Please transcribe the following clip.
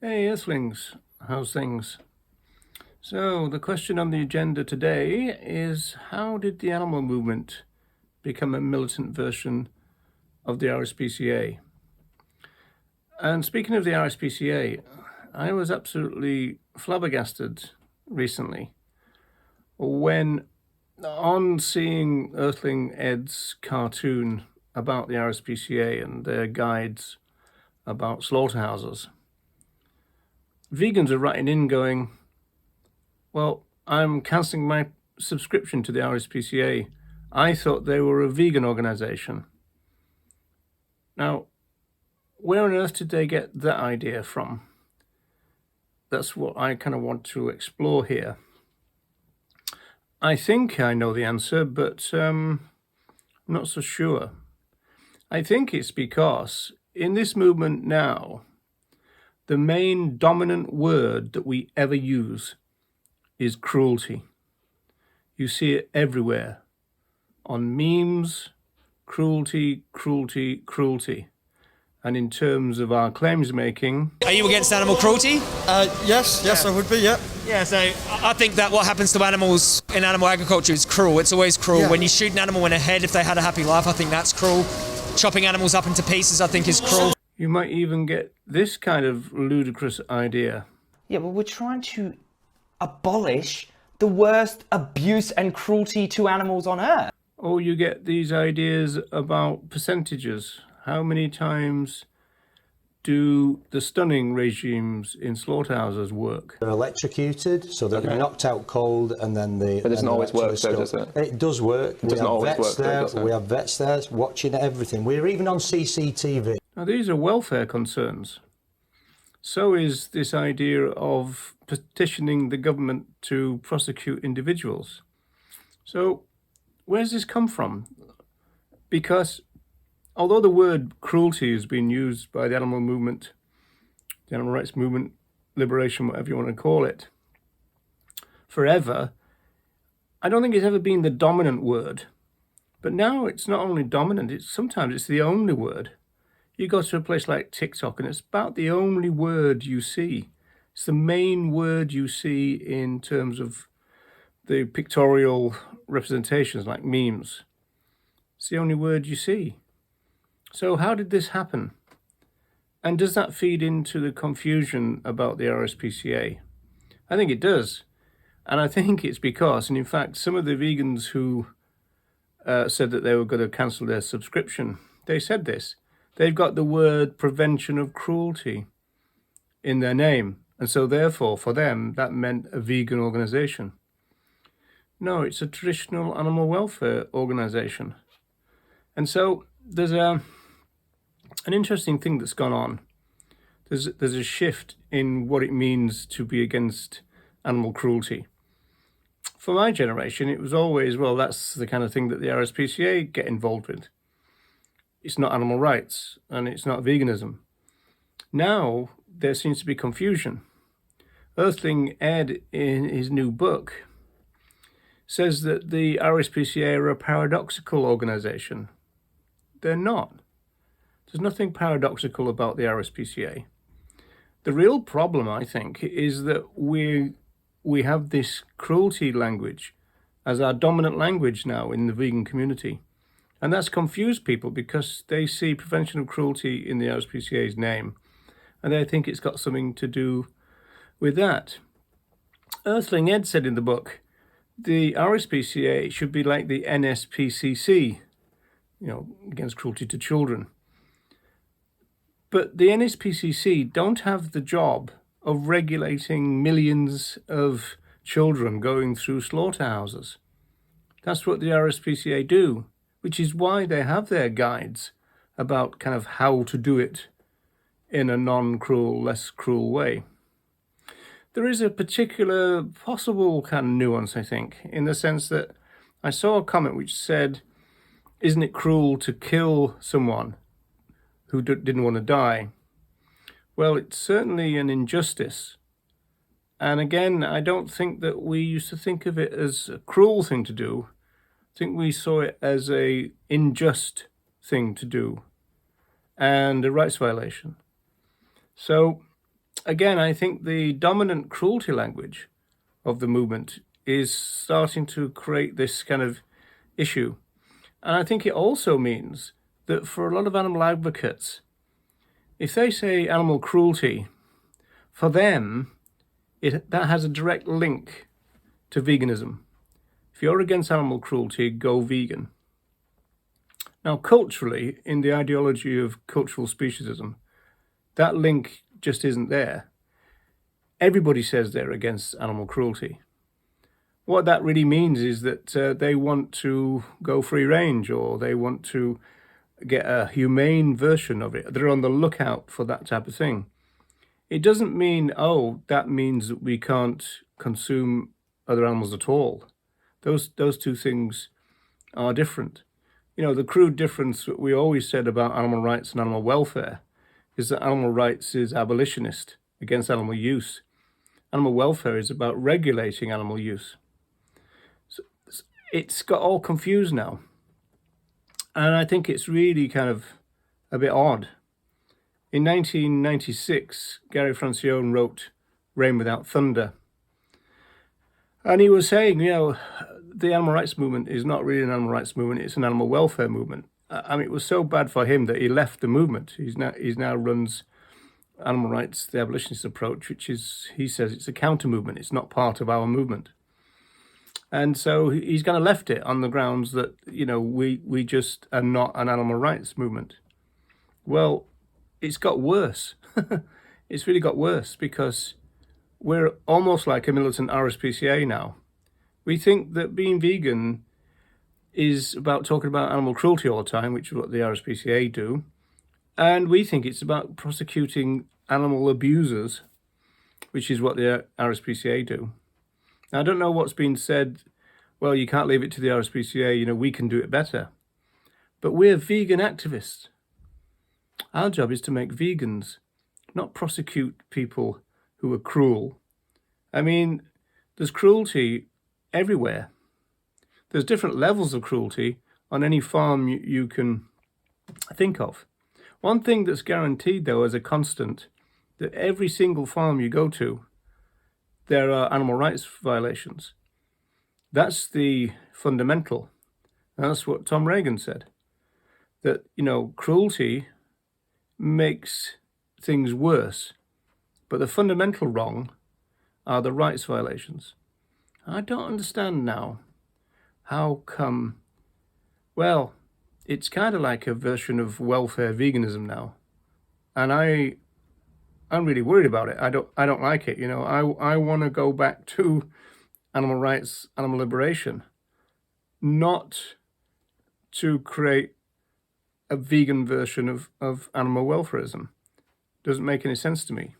Hey Earthlings, how's things? So the question on the agenda today is, how did the animal movement become a militant version of the RSPCA? And speaking of the RSPCA, I was absolutely flabbergasted recently when, on seeing Earthling Ed's cartoon about the RSPCA and their guides about slaughterhouses, vegans are writing in going, well, I'm cancelling my subscription to the RSPCA. I thought they were a vegan organization. Now, where on earth did they get that idea from? That's what I kind of want to explore here. I think I know the answer, but I'm not so sure. I think it's because in this movement now, the main dominant word that we ever use is cruelty. You see it everywhere. On memes, cruelty, cruelty, cruelty. And in terms of our claims making... Are you against animal cruelty? Yes, I would be, yeah. Yeah, so I think that what happens to animals in animal agriculture is cruel. It's always cruel. Yeah. When you shoot an animal in the head if they had a happy life, I think that's cruel. Chopping animals up into pieces, I think, is cruel. You might even get this kind of ludicrous idea. Yeah, but we're trying to abolish the worst abuse and cruelty to animals on earth. Or you get these ideas about percentages. How many times do the stunning regimes in slaughterhouses work? They're electrocuted, so they're knocked out cold, and then they... But it doesn't always work, though, does it? It does work. It doesn't always work, though, does it? We have vets there watching everything. We're even on CCTV. Now, these are welfare concerns. So is this idea of petitioning the government to prosecute individuals. So where's this come from? Because although the word cruelty has been used by the animal movement, the animal rights movement, liberation, whatever you want to call it, forever, I don't think it's ever been the dominant word. But now it's not only dominant, sometimes it's the only word. You go to a place like TikTok and it's about the only word you see. It's the main word you see in terms of the pictorial representations like memes. It's the only word you see. So how did this happen? And does that feed into the confusion about the RSPCA? I think it does. And I think it's because, and in fact, some of the vegans who said that they were going to cancel their subscription, they said this. They've got the word prevention of cruelty in their name. And so therefore, for them, that meant a vegan organization. No, it's a traditional animal welfare organization. And so there's an interesting thing that's gone on. There's a shift in what it means to be against animal cruelty. For my generation, it was always, well, that's the kind of thing that the RSPCA get involved with. It's not animal rights and it's not veganism. Now there seems to be confusion. Earthling Ed, in his new book, says that the RSPCA are a paradoxical organization. They're not. There's nothing paradoxical about the RSPCA. The real problem, I think, is that we have this cruelty language as our dominant language now in the vegan community. And that's confused people because they see prevention of cruelty in the RSPCA's name and they think it's got something to do with that. Earthling Ed said in the book, the RSPCA should be like the NSPCC, against cruelty to children. But the NSPCC don't have the job of regulating millions of children going through slaughterhouses. That's what the RSPCA do, which is why they have their guides about kind of how to do it in a non-cruel, less cruel way. There is a particular possible kind of nuance, I think, in the sense that I saw a comment which said, isn't it cruel to kill someone who didn't want to die? Well, it's certainly an injustice. And again, I don't think that we used to think of it as a cruel thing to do. I think we saw it as an unjust thing to do and a rights violation. So again, I think the dominant cruelty language of the movement is starting to create this kind of issue. And I think it also means that for a lot of animal advocates, if they say animal cruelty, for them, that has a direct link to veganism. If you're against animal cruelty, go vegan. Now, culturally, in the ideology of cultural speciesism, that link just isn't there. Everybody says they're against animal cruelty. What that really means is that they want to go free range, or they want to get a humane version of it. They're on the lookout for that type of thing. It doesn't mean, oh, that means that we can't consume other animals at all. Those two things are different. You know, the crude difference that we always said about animal rights and animal welfare is that animal rights is abolitionist, against animal use. Animal welfare is about regulating animal use. So it's got all confused now. And I think it's really kind of a bit odd. In 1996, Gary Francione wrote Rain Without Thunder. And he was saying, you know, the animal rights movement is not really an animal rights movement, it's an animal welfare movement. I mean, it was so bad for him that he left the movement. He's now runs animal rights, the abolitionist approach, which is, he says, it's a counter movement. It's not part of our movement. And so he's kind of left it on the grounds that, you know, we just are not an animal rights movement. Well, it's got worse. It's really got worse, because we're almost like a militant RSPCA now. We think that being vegan is about talking about animal cruelty all the time, which is what the RSPCA do. And we think it's about prosecuting animal abusers, which is what the RSPCA do. Now, I don't know what's been said, well, you can't leave it to the RSPCA, you know, we can do it better. But we're vegan activists. Our job is to make vegans, not prosecute people who are cruel. I mean, there's cruelty everywhere. There's different levels of cruelty on any farm you can think of. One thing that's guaranteed, though, as a constant, that every single farm you go to, there are animal rights violations. That's the fundamental. That's what Tom Reagan said. That, you know, cruelty makes things worse, but the fundamental wrong are the rights violations. I don't understand now how come, well, it's kind of like a version of welfare veganism now, and I'm really worried about it. I don't like it. You know, I want to go back to animal rights, animal liberation, not to create a vegan version of animal welfarism. Doesn't make any sense to me.